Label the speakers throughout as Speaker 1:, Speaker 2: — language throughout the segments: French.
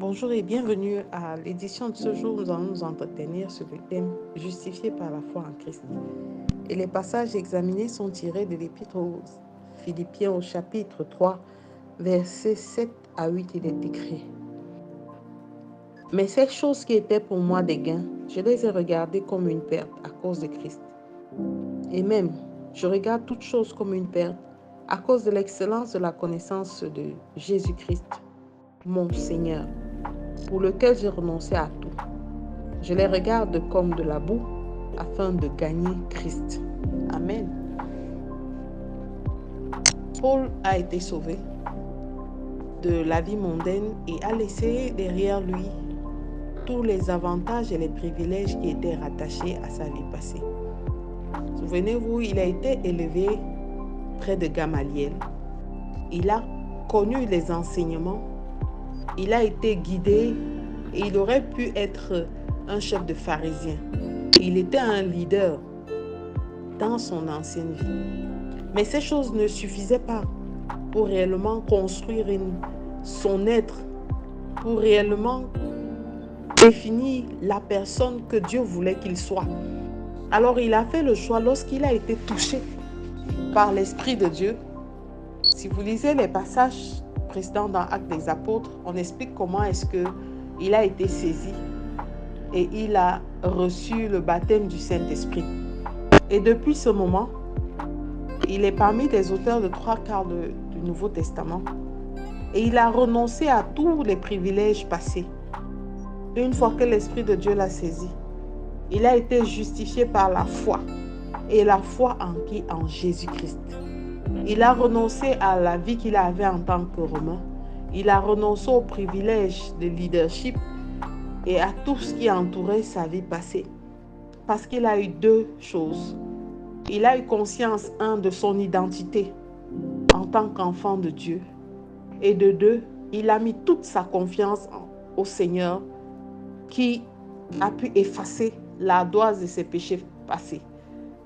Speaker 1: Bonjour et bienvenue à l'édition de ce jour. Nous allons nous entretenir sur le thème justifié par la foi en Christ. Et les passages examinés sont tirés de l'épître aux Philippiens au chapitre 3, versets 7 à 8. Il est écrit: Mais ces choses qui étaient pour moi des gains, je les ai regardées comme une perte à cause de Christ. Et même, je regarde toutes choses comme une perte à cause de l'excellence de la connaissance de Jésus-Christ, mon Seigneur, pour lequel j'ai renoncé à tout. Je les regarde comme de la boue afin de gagner Christ. Amen. Paul a été sauvé de la vie mondaine et a laissé derrière lui tous les avantages et les privilèges qui étaient rattachés à sa vie passée. Souvenez-vous, il a été élevé près de Gamaliel. Il a connu les enseignements. Il a été guidé et il aurait pu être un chef de pharisien. Il était un leader dans son ancienne vie. Mais ces choses ne suffisaient pas pour réellement construire son être, pour réellement définir la personne que Dieu voulait qu'il soit. Alors il a fait le choix lorsqu'il a été touché par l'Esprit de Dieu. Si vous lisez les passages précédents dans Actes des Apôtres, on explique comment est-ce qu'il a été saisi et il a reçu le baptême du Saint-Esprit. Et depuis ce moment, il est parmi les auteurs de 3/4 du Nouveau Testament et il a renoncé à tous les privilèges passés. Une fois que l'Esprit de Dieu l'a saisi, il a été justifié par la foi. Et la foi en qui? En Jésus-Christ. Il a renoncé à la vie qu'il avait en tant que Romain. Il a renoncé aux privilèges de leadership et à tout ce qui entourait sa vie passée. Parce qu'il a eu deux choses. Il a eu conscience, de son identité en tant qu'enfant de Dieu. Et de deux, il a mis toute sa confiance au Seigneur qui a pu effacer l'ardoise de ses péchés passés.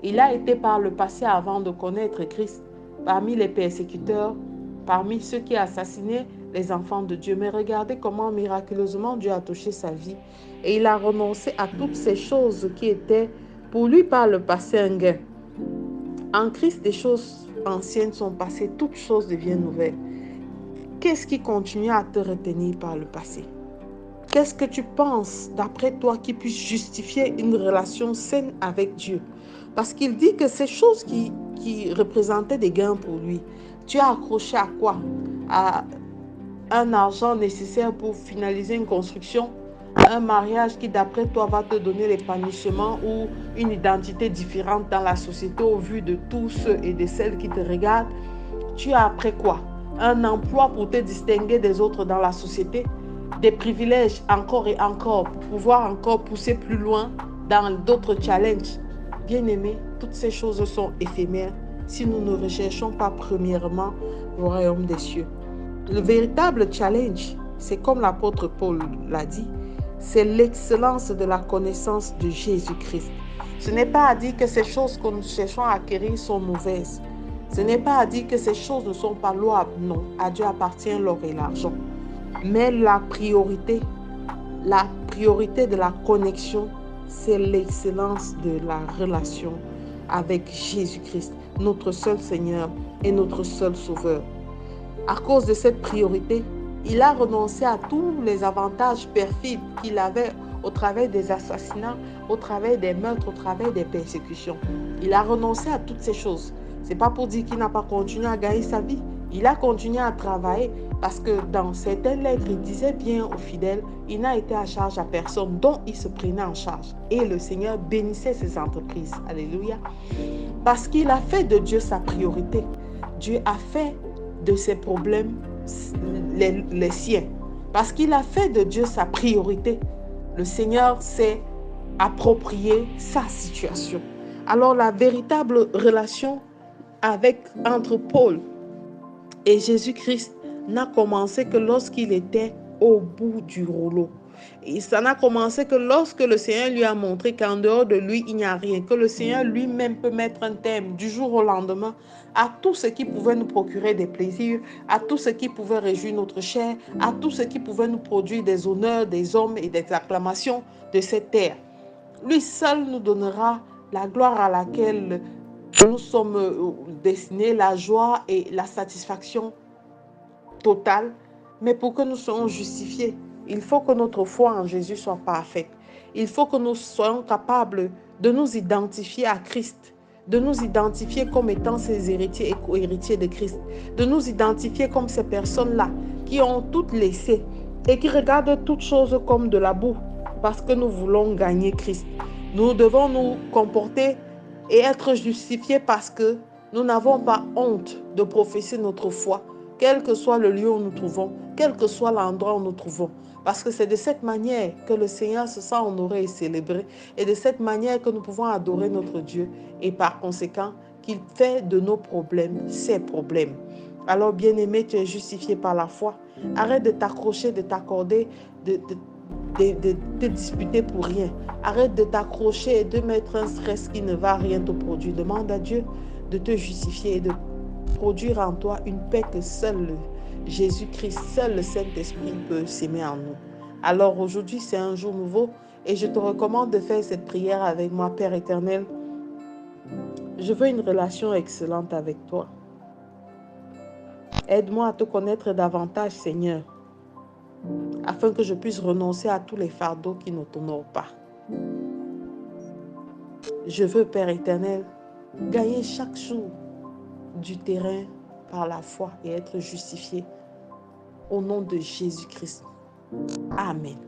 Speaker 1: Il a été par le passé, avant de connaître Christ, parmi les persécuteurs, parmi ceux qui assassinaient les enfants de Dieu. Mais regardez comment miraculeusement Dieu a touché sa vie. Et il a renoncé à toutes ces choses qui étaient pour lui par le passé un gain. En Christ, des choses anciennes sont passées, toutes choses deviennent nouvelles. Qu'est-ce qui continue à te retenir par le passé? Qu'est-ce que tu penses, d'après toi, qui puisse justifier une relation saine avec Dieu? Parce qu'il dit que ces choses qui représentaient des gains pour lui, tu as accroché à quoi? À un argent nécessaire pour finaliser une construction, un mariage qui, d'après toi, va te donner l'épanouissement ou une identité différente dans la société au vu de tous ceux et de celles qui te regardent. Tu as après quoi? Un emploi pour te distinguer des autres dans la société, des privilèges encore et encore pour pouvoir encore pousser plus loin dans d'autres challenges. Bien-aimés, toutes ces choses sont éphémères si nous ne recherchons pas premièrement le royaume des cieux. Le véritable challenge, c'est comme l'apôtre Paul l'a dit, c'est l'excellence de la connaissance de Jésus-Christ. Ce n'est pas à dire que ces choses que nous cherchons à acquérir sont mauvaises. Ce n'est pas à dire que ces choses ne sont pas louables. Non, à Dieu appartient l'or et l'argent. Mais la priorité de la connexion, c'est l'excellence de la relation avec Jésus-Christ, notre seul Seigneur et notre seul Sauveur. À cause de cette priorité, il a renoncé à tous les avantages perfides qu'il avait au travers des assassinats, au travers des meurtres, au travers des persécutions. Il a renoncé à toutes ces choses. Ce n'est pas pour dire qu'il n'a pas continué à gagner sa vie. Il a continué à travailler parce que dans certaines lettres, il disait bien aux fidèles, il n'a été à charge à personne, dont il se prenait en charge. Et le Seigneur bénissait ses entreprises. Alléluia. Parce qu'il a fait de Dieu sa priorité. Dieu a fait de ses problèmes les siens. Parce qu'il a fait de Dieu sa priorité. Le Seigneur s'est approprié sa situation. Alors la véritable relation entre Paul et Jésus-Christ n'a commencé que lorsqu'il était au bout du rouleau. Et ça n'a commencé que lorsque le Seigneur lui a montré qu'en dehors de lui, il n'y a rien, que le Seigneur lui-même peut mettre un terme du jour au lendemain à tout ce qui pouvait nous procurer des plaisirs, à tout ce qui pouvait réjouir notre chair, à tout ce qui pouvait nous produire des honneurs, des hommes et des acclamations de cette terre. Lui seul nous donnera la gloire à laquelle nous sommes destinés, la joie et la satisfaction totale. Mais pour que nous soyons justifiés, il faut que notre foi en Jésus soit parfaite. Il faut que nous soyons capables de nous identifier à Christ, de nous identifier comme étant ses héritiers et co-héritiers de Christ, de nous identifier comme ces personnes-là qui ont toutes laissé et qui regardent toutes choses comme de la boue parce que nous voulons gagner Christ. Nous devons nous comporter et être justifiés parce que nous n'avons pas honte de professer notre foi, quel que soit le lieu où nous trouvons, quel que soit l'endroit où nous trouvons. Parce que c'est de cette manière que le Seigneur se sent honoré et célébré, et de cette manière que nous pouvons adorer notre Dieu, et par conséquent, qu'il fait de nos problèmes ses problèmes. Alors, bien-aimé, tu es justifié par la foi. Arrête de t'accrocher, de t'accorder, de te disputer pour rien. Arrête de t'accrocher et de mettre un stress qui ne va rien te produire. Demande à Dieu de te justifier et de produire en toi une paix que seul Jésus-Christ, seul le Saint-Esprit peut s'aimer en nous. Alors aujourd'hui, c'est un jour nouveau et je te recommande de faire cette prière avec moi. Père éternel, je veux une relation excellente avec toi. Aide-moi à te connaître davantage, Seigneur, afin que je puisse renoncer à tous les fardeaux qui ne t'honorent pas. Je veux, Père éternel, gagner chaque jour du terrain par la foi et être justifié au nom de Jésus-Christ. Amen.